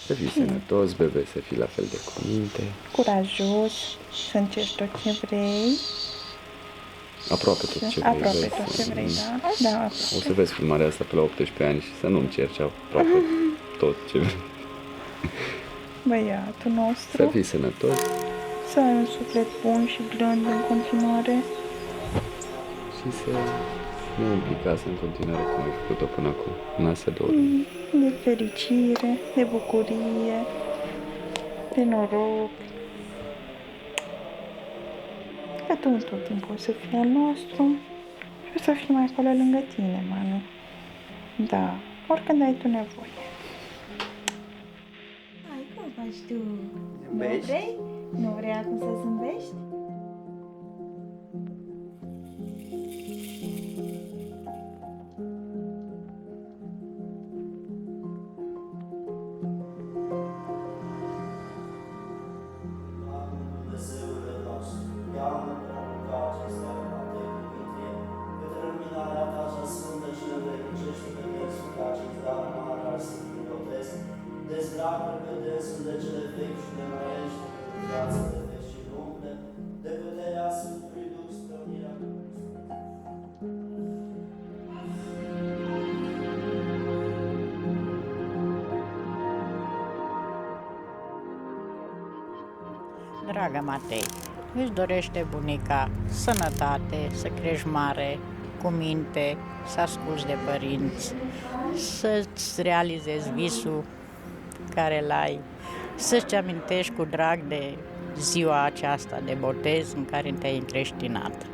Să fii sănătos, bebe, să fii la fel de cu minte. Curajos, să încerci tot ce vrei. Aproape tot ce vrei. Aproape vezi. tot ce vrei, da? Da, aproape. O să vezi filmarea asta pe la 18 ani și să nu încerci aproape tot ce vrei. Băiatul Să nostru, fii sănătos să ai un suflet bun și blând în continuare. și să nu umpli casa în continuare cum ai făcut-o până acum. Lasă dormi. De fericire, de bucurie, de noroc. Că tu tot timpul o să fii al nostru și o să fim acolo lângă tine, Manu. Da, oricând ai tu nevoie. Hai, cum faci tu? Zâmbești? Nu vrei? Nu vrei acum să zâmbești? Dumnezeule nostru, ia-mă cu acestea toate cuvinte, către luminarea ta cea sfântă și învrednicește pe dânsul ca cei dar mare al Sfântului Botez, dezbracă pe dânsul de cele vechi și de mărești, de viață de veci și umple, de puterea Sfântului Duh străunirea cu Dragă Matei, îți dorește bunica sănătate, să crești mare, cu minte, să asculți de părinți, să-ți realizezi visul care l-ai, să-ți amintești cu drag de ziua aceasta de botez în care te-ai încreștinat.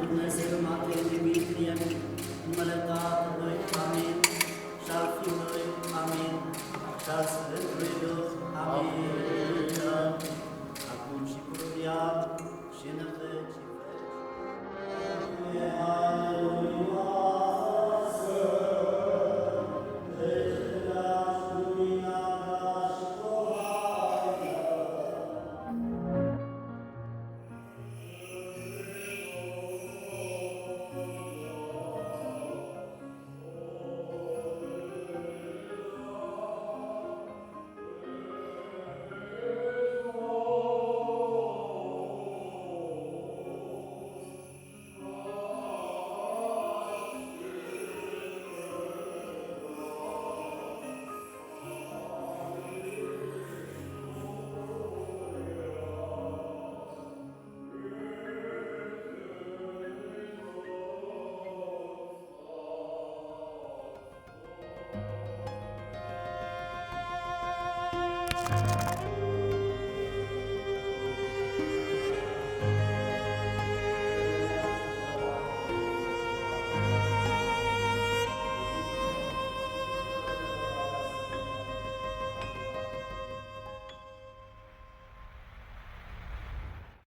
Dumnezeu Matei Dimitrie, numele Tatălui, amin, și al Fiului, amin, și al Sfântului Duh, amin, acum și pururea și în vecii veci.